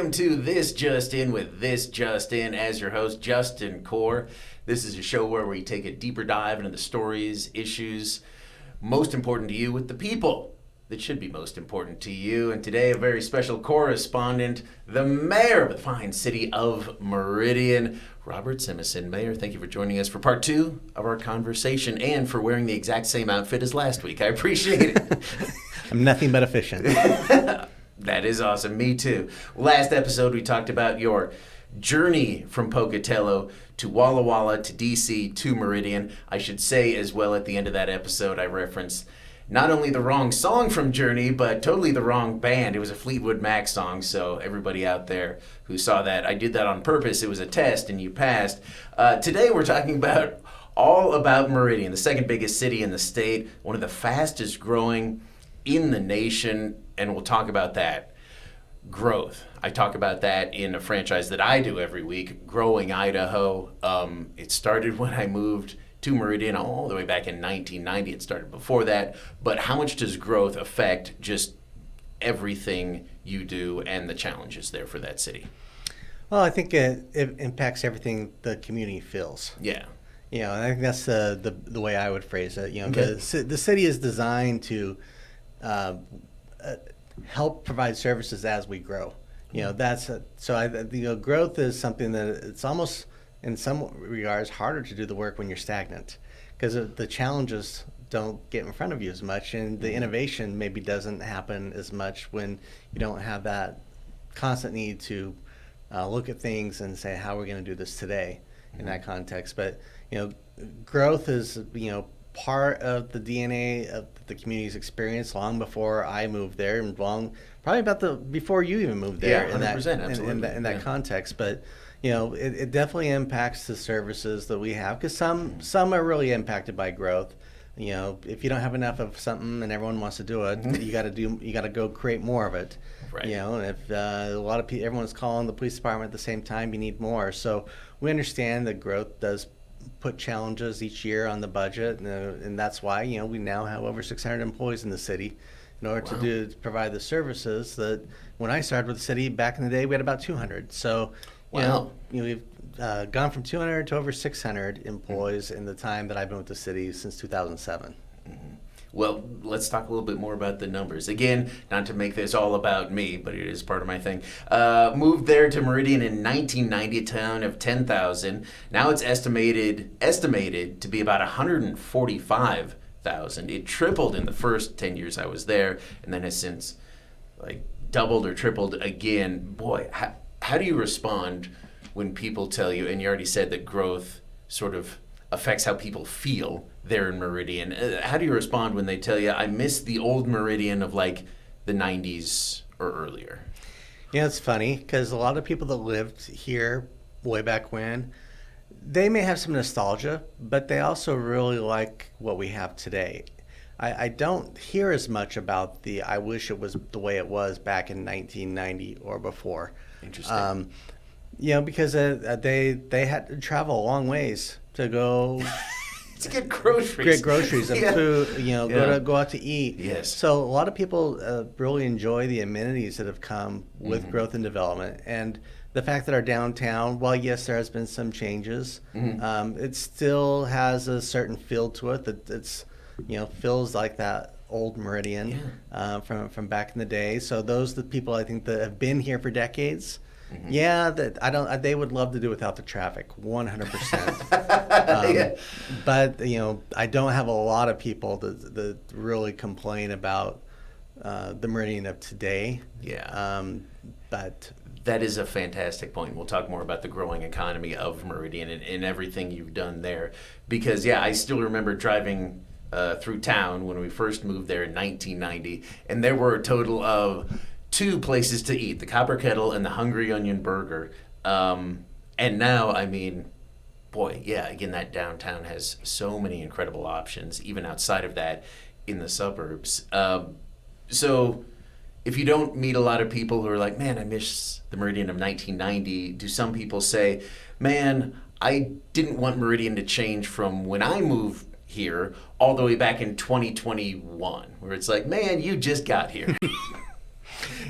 Welcome to This Just In with This Just In as your host, Justin Core. This is a show where we take a deeper dive into the stories, issues most important to you with the people that should be most important to you. And today, a very special correspondent, the mayor of the fine city of Meridian, Robert Simison. Mayor, thank you for joining us for part 2 of our conversation and for wearing the exact same outfit as last week. I appreciate it. I'm nothing but efficient. That is awesome. Me too. Last episode, we talked about your journey from Pocatello to Walla Walla to DC to Meridian. I should say as well at the end of that episode, I referenced not only the wrong song from Journey, but totally the wrong band. It was a Fleetwood Mac song, so everybody out there who saw that, I did that on purpose. It was a test, and you passed. Today, we're talking about all about Meridian, the second biggest city in the state, one of the fastest growing in the nation, and we'll talk about that. Growth. I talk about that in a franchise that I do every week, Growing Idaho. It started when I moved to Meridian all the way back in 1990. It started before that. But how much does growth affect just everything you do and the challenges there for that city? Well, I think it impacts everything the community feels. Yeah. You know, I think that's the way I would phrase it. You know, Okay. the city is designed to help provide services as we grow. You know, growth is something that it's almost in some regards harder to do the work when you're stagnant, because the challenges don't get in front of you as much, and the innovation maybe doesn't happen as much when you don't have that constant need to look at things and say, how are we going to do this today in that context. But, you know, growth is, you know, part of the DNA of the community's experience long before I moved there, and probably before you even moved there. Yeah, 100%, absolutely. In that context. But, you know, it definitely impacts the services that we have, because some are really impacted by growth. You know, if you don't have enough of something and everyone wants to do it, you got to go create more of it. Right. You know, and if a lot of people, everyone's calling the police department at the same time, you need more. So we understand that growth does put challenges each year on the budget, and that's why, you know, we now have over 600 employees in the city in order to provide the services that when I started with the city back in the day, we had about 200. So, we've gone from 200 to over 600 employees in the time that I've been with the city since 2007. Mm-hmm. Well, let's talk a little bit more about the numbers. Again, not to make this all about me, but it is part of my thing. Moved there to Meridian in 1990, a town of 10,000. Now it's estimated to be about 145,000. It tripled in the first 10 years I was there, and then has since doubled or tripled again. Boy, how do you respond when people tell you, and you already said that growth sort of affects how people feel there in Meridian. How do you respond when they tell you, I miss the old Meridian of the 90s or earlier? Yeah, it's funny, because a lot of people that lived here way back when, they may have some nostalgia, but they also really like what we have today. I don't hear as much about I wish it was the way it was back in 1990 or before. Interesting. You know, because they had to travel a long ways to go to get groceries and food, you know, go out to eat. Yes. So a lot of people really enjoy the amenities that have come with growth and development, and the fact that our downtown, while yes, there has been some changes, it still has a certain feel to it that it's, you know, feels like that old Meridian from back in the day. So the people I think that have been here for decades. Yeah, they would love to do without the traffic, 100%. But, you know, I don't have a lot of people that really complain about the Meridian of today. Yeah. But that is a fantastic point. We'll talk more about the growing economy of Meridian and everything you've done there. Because, I still remember driving through town when we first moved there in 1990, and there were a total of 2 places to eat, the Copper Kettle and the Hungry Onion Burger. And now, I mean, boy, again, that downtown has so many incredible options, even outside of that in the suburbs. So if you don't meet a lot of people who are like, man, I miss the Meridian of 1990, do some people say, man, I didn't want Meridian to change from when I moved here all the way back in 2021, where it's like, man, you just got here.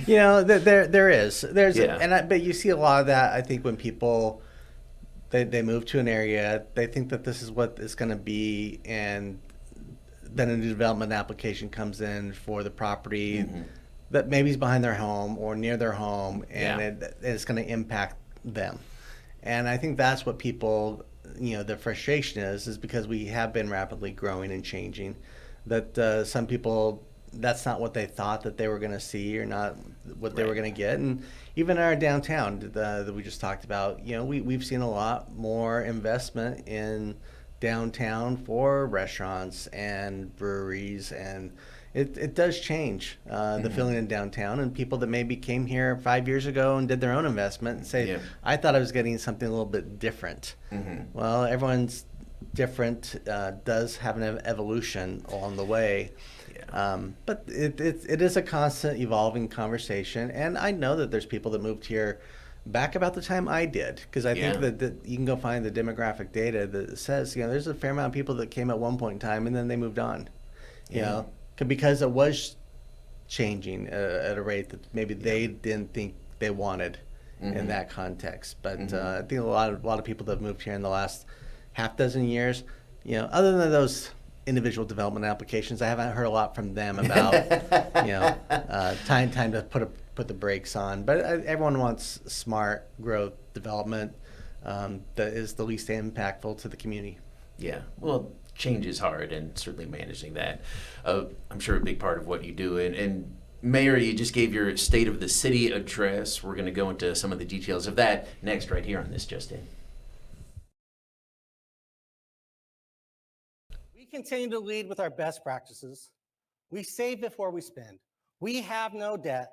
You know, there is. Yeah. But you see a lot of that, I think, when people, they move to an area, they think that this is what it's going to be, and then a new development application comes in for the property that maybe is behind their home or near their home, and it's going to impact them. And I think that's what people, the frustration is because we have been rapidly growing and changing, that some people, that's not what they thought that they were going to see or not what they were going to get. And even our downtown that we just talked about, we've seen a lot more investment in downtown for restaurants and breweries, and it does change the feeling in downtown. And people that maybe came here 5 years ago and did their own investment and say, I thought I was getting something a little bit different. Well, everyone's different, does have an evolution along the way. But it is a constant evolving conversation. And I know that there's people that moved here back about the time I did, because I think that you can go find the demographic data that says, there's a fair amount of people that came at one point in time and then they moved on, because it was changing at a rate that maybe they didn't think they wanted in that context. But I think a lot of people that have moved here in the last half dozen years, other than those individual development applications, I haven't heard a lot from them about, time to put the brakes on. But everyone wants smart growth development that is the least impactful to the community. Yeah, well, change is hard, and certainly managing that, I'm sure a big part of what you do. And Mayor, you just gave your State of the City address. We're going to go into some of the details of that next right here on this Just In. We continue to lead with our best practices. We save before we spend. We have no debt.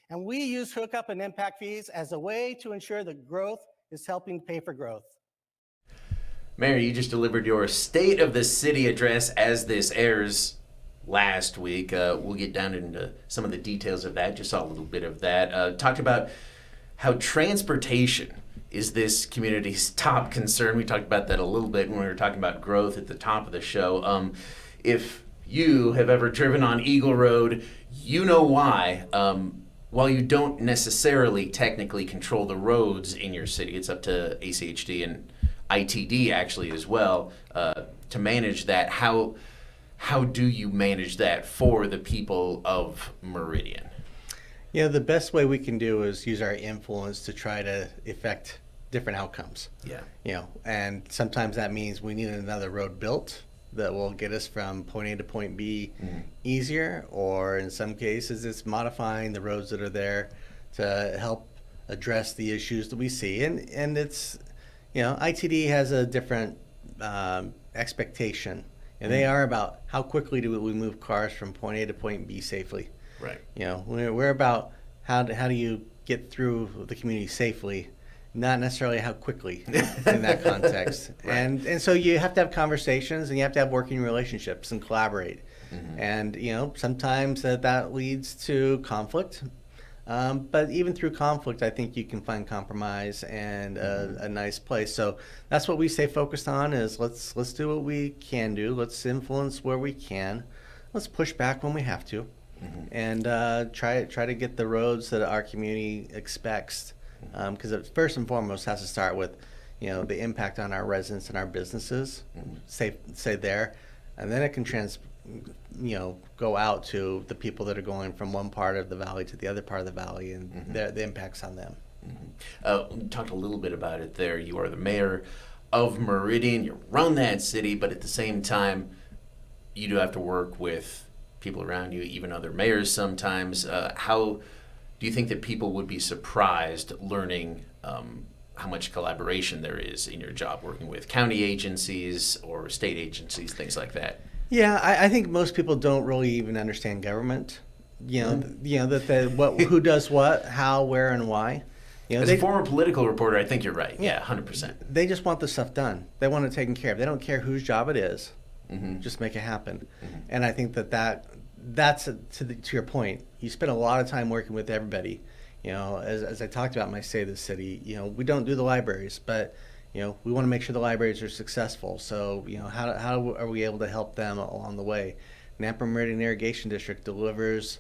And we use hookup and impact fees as a way to ensure that growth is helping pay for growth. Mayor, you just delivered your State of the City address as this airs last week. We'll get down into some of the details of that. Just saw a little bit of that. Talked about how transportation is this community's top concern. We talked about that a little bit when we were talking about growth at the top of the show. If you have ever driven on Eagle Road, you know why. While you don't necessarily technically control the roads in your city, it's up to ACHD and ITD actually as well to manage that. How do you manage that for the people of Meridian? The best way we can do is use our influence to try to affect different outcomes. And sometimes that means we need another road built that will get us from point A to point B easier, or in some cases it's modifying the roads that are there to help address the issues that we see. And it's, ITD has a different expectation, and they are about how quickly do we move cars from point A to point B safely. Right. We're about how do you get through the community safely, not necessarily how quickly in that context. Right. And so you have to have conversations, and you have to have working relationships and collaborate. And sometimes that leads to conflict. But even through conflict, I think you can find compromise and a nice place. So that's what we stay focused on, is let's do what we can do. Let's influence where we can. Let's push back when we have to. And try to get the roads that our community expects. Because it first and foremost has to start with, the impact on our residents and our businesses, say there, and then it can go out to the people that are going from one part of the valley to the other part of the valley, and the impacts on them. We talked a little bit about it there. You are the mayor of Meridian. You run that city, but at the same time, you do have to work with people around you, even other mayors sometimes. How do you think that people would be surprised learning how much collaboration there is in your job working with county agencies or state agencies, things like that? Yeah, I think most people don't really even understand government. Who does what, how, where, and why. As a former political reporter, I think you're right. Yeah, 100%. They just want the stuff done. They want it taken care of. They don't care whose job it is. Just make it happen. And I think that's to your point. You spend a lot of time working with everybody. As I talked about in my State of the City, we don't do the libraries, but we want to make sure the libraries are successful. So how are we able to help them along the way? Nampa Meridian Irrigation District delivers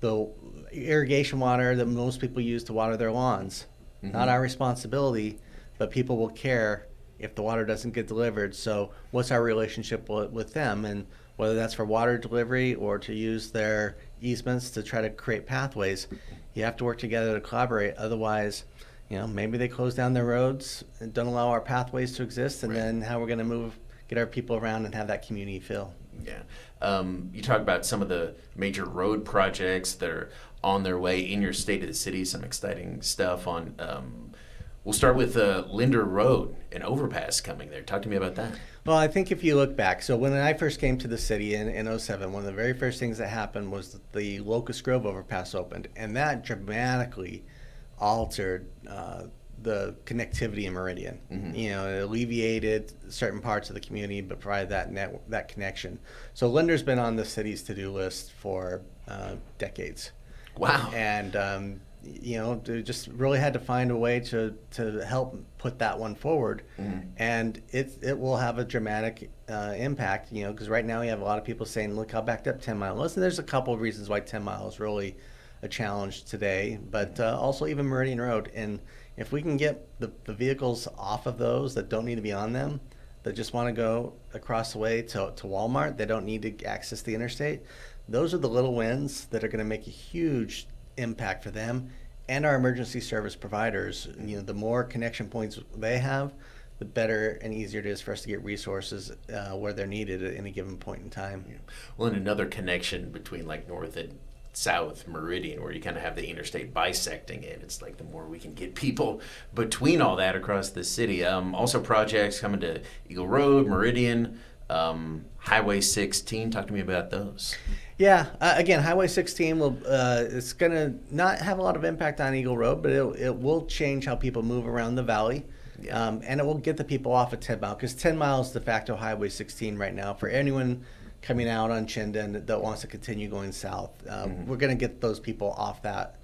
the irrigation water that most people use to water their lawns. Not our responsibility, but people will care if the water doesn't get delivered. So what's our relationship with them? And whether that's for water delivery or to use their easements to try to create pathways, you have to work together to collaborate. Otherwise, maybe they close down their roads and don't allow our pathways to exist. And then how we're going to get our people around and have that community feel. Yeah. You talk about some of the major road projects that are on their way in your state of the city, some exciting stuff on, we'll start with Linder Road, an overpass coming there. Talk to me about that. Well, I think if you look back, so when I first came to the city in 07, one of the very first things that happened was that the Locust Grove overpass opened, and that dramatically altered the connectivity in Meridian. It alleviated certain parts of the community, but provided that connection. So Linder's been on the city's to-do list for decades. Wow. And they just really had to find a way to help put that one forward. And it will have a dramatic impact, because right now we have a lot of people saying, look how backed up 10 Mile. Listen, there's a couple of reasons why 10 Mile is really a challenge today, but also even Meridian Road. And if we can get the vehicles off of those that don't need to be on them, that just want to go across the way to Walmart, they don't need to access the interstate, those are the little wins that are going to make a huge impact for them and our emergency service providers. The more connection points they have, the better and easier it is for us to get resources where they're needed at any given point in time. Yeah. Well, and another connection between like North and South Meridian, where you kind of have the interstate bisecting it. It's like the more we can get people between all that across the city. Also projects coming to Eagle Road, Meridian, Highway 16. Talk to me about those. Yeah, again, Highway 16 will it's going to not have a lot of impact on Eagle Road, but it will change how people move around the valley. Yeah. And it will get the people off of 10 Mile, because 10 Mile is de facto Highway 16 right now for anyone coming out on Chinden that wants to continue going south. We're going to get those people off that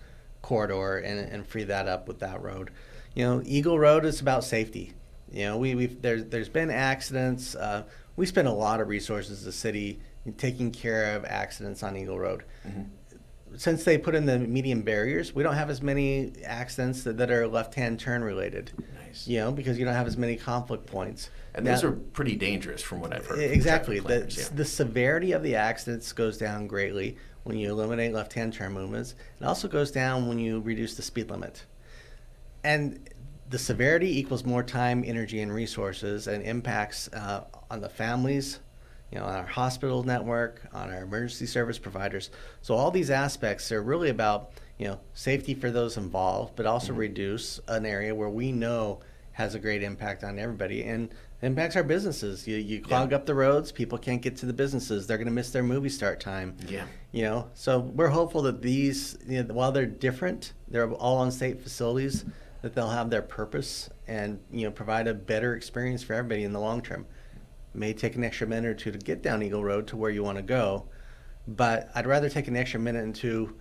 corridor and free that up with that road. Eagle Road is about safety. There's been accidents. We spend a lot of resources as a city in taking care of accidents on Eagle Road. Since they put in the median barriers, we don't have as many accidents that are left-hand turn related. Nice. Because you don't have as many conflict points. And those are pretty dangerous from what I've heard. Exactly. The severity of the accidents goes down greatly when you eliminate left-hand turn movements. It also goes down when you reduce the speed limit. And the severity equals more time, energy, and resources, and impacts on the families, on our hospital network, on our emergency service providers. So all these aspects are really about, safety for those involved, but also reduce an area where we know has a great impact on everybody and impacts our businesses. You clog up the roads, people can't get to the businesses. They're going to miss their movie start time. Yeah. So we're hopeful that these, while they're different, they're all on state facilities, that they'll have their purpose and, provide a better experience for everybody in the long term. May take an extra minute or two to get down Eagle Road to where you want to go, but I'd rather take an extra minute and two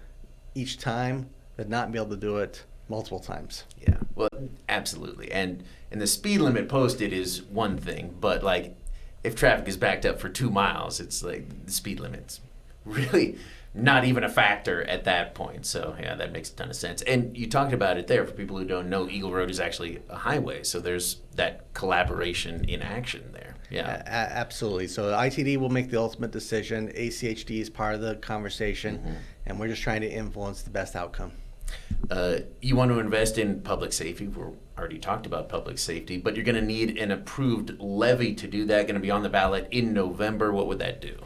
each time than not be able to do it multiple times. Yeah, well, absolutely. And the speed limit posted is one thing, but like if traffic is backed up for 2 miles, it's like the speed limit's really not even a factor at that point. So yeah, that makes a ton of sense. And you talked about it there. For people who don't know, Eagle Road is actually a highway, so there's that collaboration in action there. Yeah, absolutely. So ITD will make the ultimate decision. ACHD is part of the conversation, and we're just trying to influence the best outcome. You want to invest in public safety. We already talked about public safety, but you're going to need an approved levy to do that. Going to be on the ballot in November. What would that do?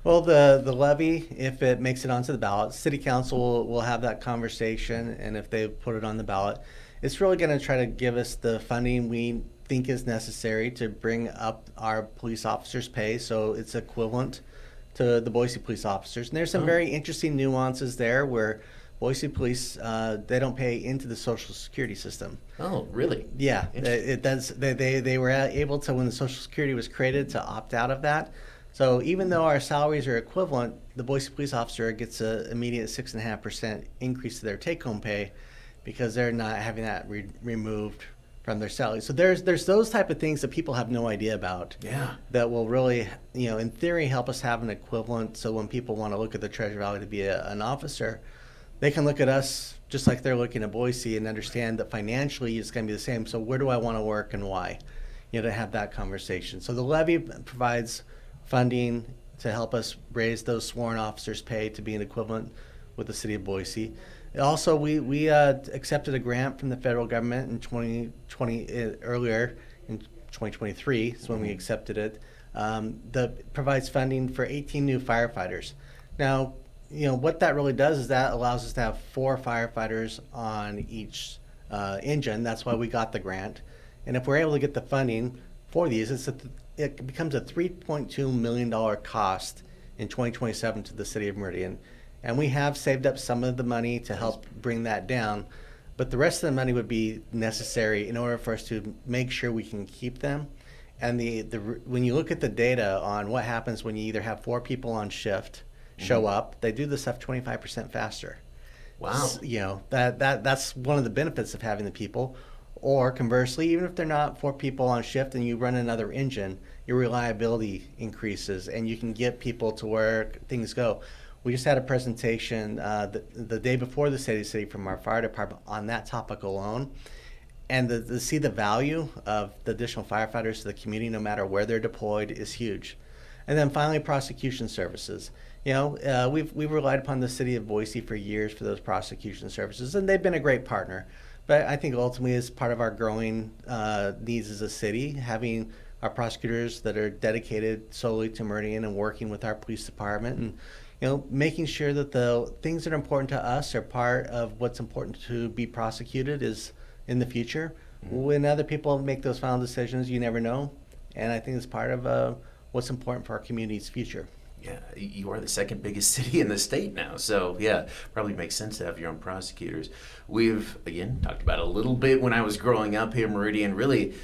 Well, the levy, if it makes it onto the ballot, City Council will have that conversation, and if they put it on the ballot, it's really going to try to give us the funding we think is necessary to bring up our police officers' pay, so it's equivalent to the Boise police officers. And there's some very interesting nuances there where Boise police, they don't pay into the Social Security system. Oh, really? Yeah, they were able to, when the Social Security was created, to opt out of that. So even though our salaries are equivalent, the Boise police officer gets an immediate 6.5% increase to their take-home pay because they're not having that removed from their salary. So there's those type of things that people have no idea about. Yeah. That will really, in theory, help us have an equivalent. So when people want to look at the Treasure Valley to be an officer, they can look at us just like they're looking at Boise and understand that financially it's going to be the same. So where do I want to work and why? To have that conversation. So the levy provides funding to help us raise those sworn officers' pay to be an equivalent with the city of Boise. Also, we accepted a grant from the federal government in 2020, earlier in 2023 is when we accepted it, that provides funding for 18 new firefighters. Now, what that really does is that allows us to have 4 firefighters on each engine. That's why we got the grant. And if we're able to get the funding for these, it becomes a $3.2 million cost in 2027 to the city of Meridian. And we have saved up some of the money to help bring that down, but the rest of the money would be necessary in order for us to make sure we can keep them. And when you look at the data on what happens when you either have 4 people on shift show up, they do this stuff 25% faster. Wow. That's one of the benefits of having the people. Or conversely, even if they're not 4 people on shift and you run another engine, your reliability increases and you can get people to where things go. We just had a presentation the day before the State of the City from our fire department on that topic alone. And to see the value of the additional firefighters to the community, no matter where they're deployed, is huge. And then finally, prosecution services. We've relied upon the city of Boise for years for those prosecution services, and they've been a great partner. But I think ultimately, as part of our growing needs as a city, having our prosecutors that are dedicated solely to Meridian and working with our police department, and making sure that the things that are important to us are part of what's important to be prosecuted is in the future. When other people make those final decisions, you never know, and I think it's part of what's important for our community's future. Yeah, you are the second biggest city in the state now. So, yeah, probably makes sense to have your own prosecutors. We've, again, talked about a little bit when I was growing up here, Meridian, really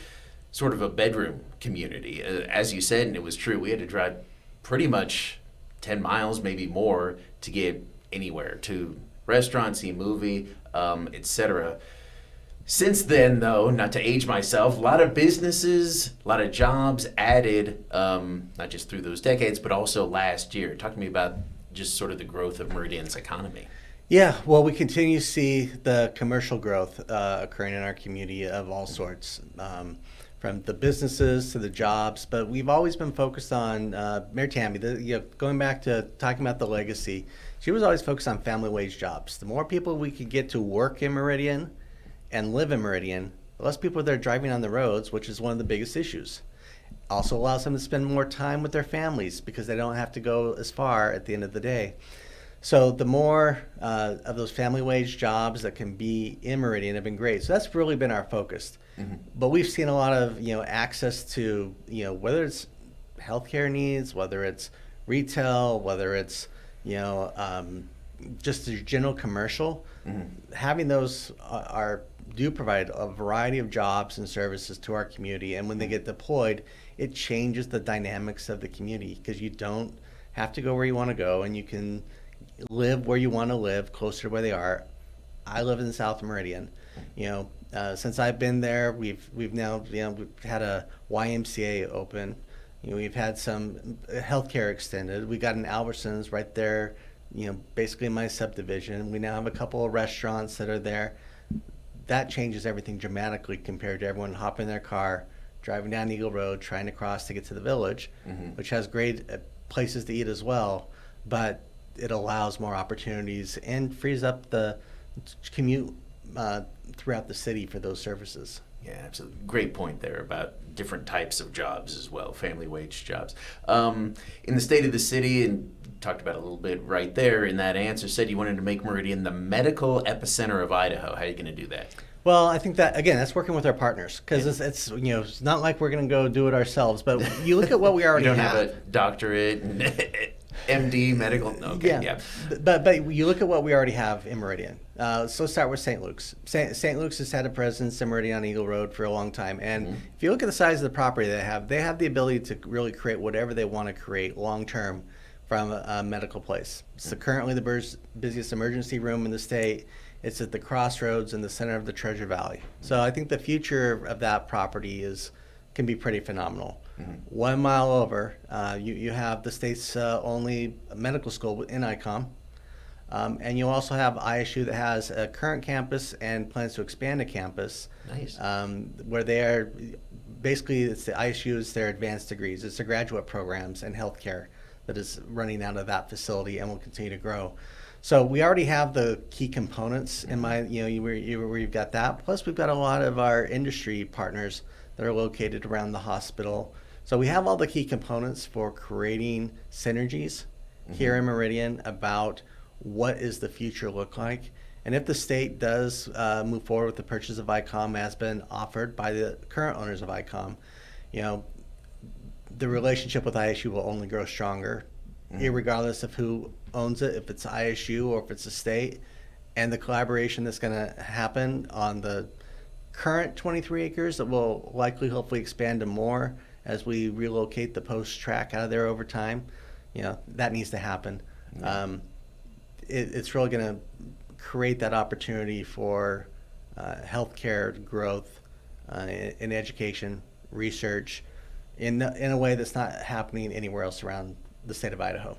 sort of a bedroom community. As you said, and it was true, we had to drive pretty much 10 miles, maybe more, to get anywhere, to restaurant, see a movie, etc. Since then, though, not to age myself, a lot of businesses, a lot of jobs added, not just through those decades, but also last year. Talk to me about just sort of the growth of Meridian's economy. Yeah, well, we continue to see the commercial growth occurring in our community of all sorts, from the businesses to the jobs. But we've always been focused on Mayor Tammy, going back to talking about the legacy. She was always focused on family wage jobs. The more people we could get to work in Meridian and live in Meridian, the less people they're driving on the roads, which is one of the biggest issues. Also allows them to spend more time with their families because they don't have to go as far at the end of the day. So the more of those family wage jobs that can be in Meridian have been great. So that's really been our focus. Mm-hmm. But we've seen a lot of access to whether it's healthcare needs, whether it's retail, whether it's just the general commercial. Mm-hmm. Having those do provide a variety of jobs and services to our community, and when they get deployed, it changes the dynamics of the community because you don't have to go where you want to go, and you can live where you want to live, closer to where they are. I live in South Meridian. Since I've been there, we've now we've had a YMCA open. We've had some healthcare extended. We got an Albertsons right there. Basically in my subdivision. We now have a couple of restaurants that are there. That changes everything dramatically compared to everyone hopping in their car, driving down Eagle Road, trying to cross to get to the village, mm-hmm. which has great places to eat as well, but it allows more opportunities and frees up the commute throughout the city for those services. Yeah, absolutely. Great point there about different types of jobs as well, family wage jobs. In the state of the city, and talked about a little bit right there in that answer, said you wanted to make Meridian the medical epicenter of Idaho. How are you going to do that? Well, I think that, again, that's working with our partners because it's it's not like we're going to go do it ourselves, but you look at what we already have. You don't have a doctorate and MD, medical? Okay, yeah. But you look at what we already have in Meridian. So let's start with St. Luke's. St. Luke's has had a presence in Meridian on Eagle Road for a long time. And mm-hmm. if you look at the size of the property they have the ability to really create whatever they want to create long term from a medical place. It's currently the busiest emergency room in the state. It's at the crossroads in the center of the Treasure Valley. So I think the future of that property can be pretty phenomenal. 1 mile over, you have the state's only medical school in ICOM. And you also have ISU that has a current campus and plans to expand a campus. Nice. Where they are, basically it's the ISU is their advanced degrees. It's the graduate programs and healthcare that is running out of that facility and will continue to grow. So we already have the key components in mind, where you've got that. Plus we've got a lot of our industry partners that are located around the hospital. So we have all the key components for creating synergies here in Meridian about what is the future look like. And if the state does move forward with the purchase of ICOM as been offered by the current owners of ICOM, the relationship with ISU will only grow stronger, irregardless of who owns it, if it's ISU or if it's the state. And the collaboration that's going to happen on the current 23 acres that will likely hopefully expand to more as we relocate the post track out of there over time, that needs to happen. It's really going to create that opportunity for healthcare growth in education, research, in a way that's not happening anywhere else around the state of Idaho.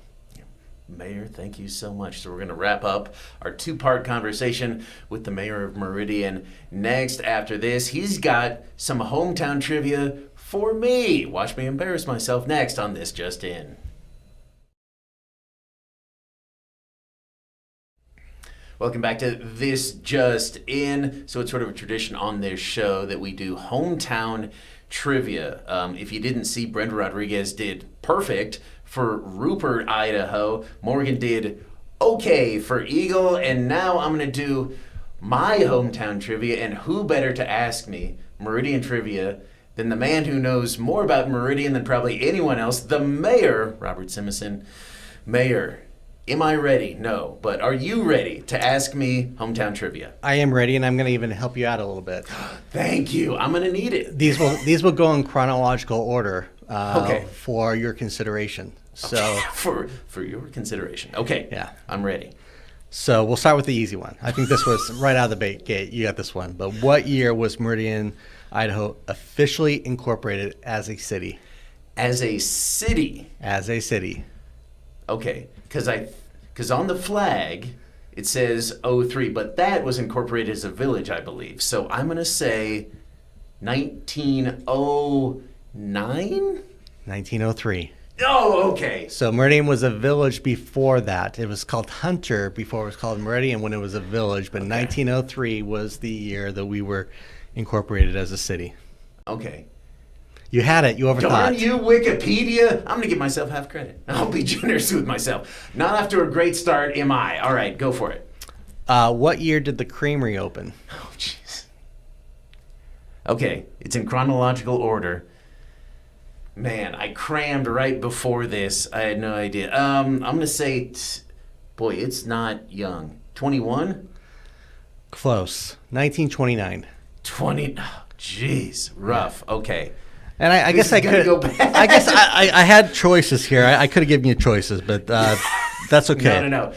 Mayor, thank you so much. So we're going to wrap up our two-part conversation with the mayor of Meridian. Next, after this, he's got some hometown trivia for me. Watch me embarrass myself next on This Just In. Welcome back to This Just In. So it's sort of a tradition on this show that we do hometown trivia. If you didn't see, Brenda Rodriguez did perfect for Rupert, Idaho. Morgan did okay for Eagle. And now I'm going to do my hometown trivia. And who better to ask me Meridian trivia than the man who knows more about Meridian than probably anyone else, the mayor, Robert Simison. Mayor, am I ready? No. But are you ready to ask me hometown trivia? I am ready, and I'm going to even help you out a little bit. Thank you. I'm going to need it. These will go in chronological order Okay. for your consideration. So for your consideration. Okay. Yeah. I'm ready. So we'll start with the easy one. I think this was right out of the gate. You got this one. But what year was Meridian, Idaho officially incorporated as a city? As a city. As a city. Okay. Because on the flag it says 03, but that was incorporated as a village, I believe. So I'm going to say 1909? 1903. Oh, okay. So Meridian was a village before that. It was called Hunter before it was called Meridian when it was a village. But 1903 was the year that we were incorporated as a city. Okay. You had it. You overthought. Darn you, Wikipedia. I'm going to give myself half credit. I'll be generous with myself. Not after a great start, am I? All right, go for it. What year did the creamery open? Oh, jeez. Okay, it's in chronological order. Man, I crammed right before this. I had no idea. I'm going to say, boy, it's not young. 21? Close. 1929. 20. Oh, jeez, rough. Okay. And I This guess I is gonna could. go bad. I guess I had choices here. I could have given you choices, but that's okay. No.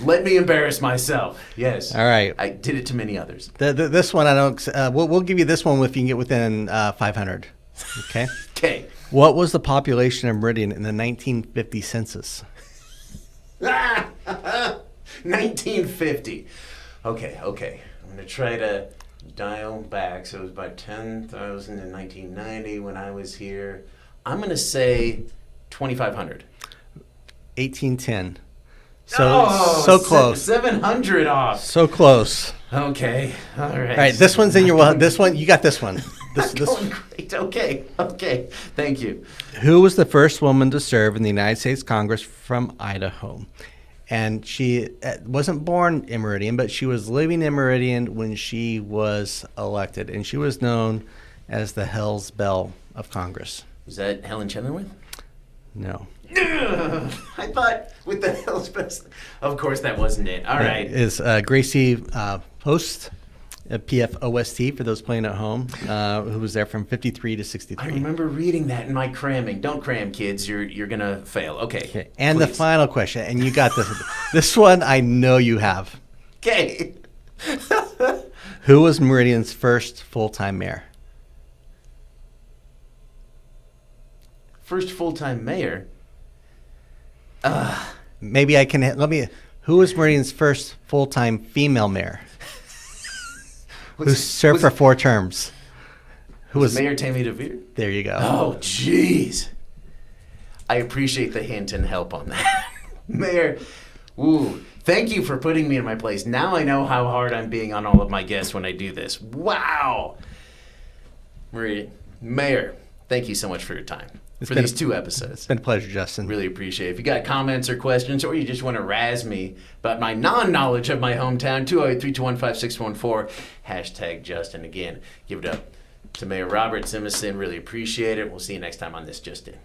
Let me embarrass myself. Yes. All right. I did it to many others. This one I don't. We'll give you this one if you can get within 500. Okay. Okay. What was the population of Meridian in the 1950 census? 1950. Okay. I'm going to try to dial back. So it was about 10,000 in 1990 when I was here. I'm going to say 2,500. 1810. So close. 700 off. So close. Okay. All right. All right. This one's in your. This one you got. This one. This. Going great. Okay. Thank you. Who was the first woman to serve in the United States Congress from Idaho? And she wasn't born in Meridian, but she was living in Meridian when she was elected. And she was known as the Hell's Bell of Congress. Was that Helen Chenoweth? No. I thought with the Hell's Bell. Of course, that wasn't it. All right. Is Gracie Post. PFOST for those playing at home, who was there from 53 to 63. I remember reading that in my cramming. Don't cram, kids. You're gonna fail. Okay. And the please. final question, and you got this. This one I know you have. Okay. Who was Meridian's first full-time mayor? First full-time mayor. Maybe I can Who was Meridian's first full-time female mayor? Who served for 4 terms? Who was Mayor Tammy DeVere? There you go. Oh, jeez. I appreciate the hint and help on that. Mayor, ooh, thank you for putting me in my place. Now I know how hard I'm being on all of my guests when I do this. Wow. Mayor, thank you so much for your time for these 2 episodes. It's been a pleasure, Justin. Really appreciate it. If you got comments or questions, or you just want to razz me about my non-knowledge of my hometown, 208-321-5614, #JustIN. Again, give it up to Mayor Robert Simison. Really appreciate it. We'll see you next time on this Just In.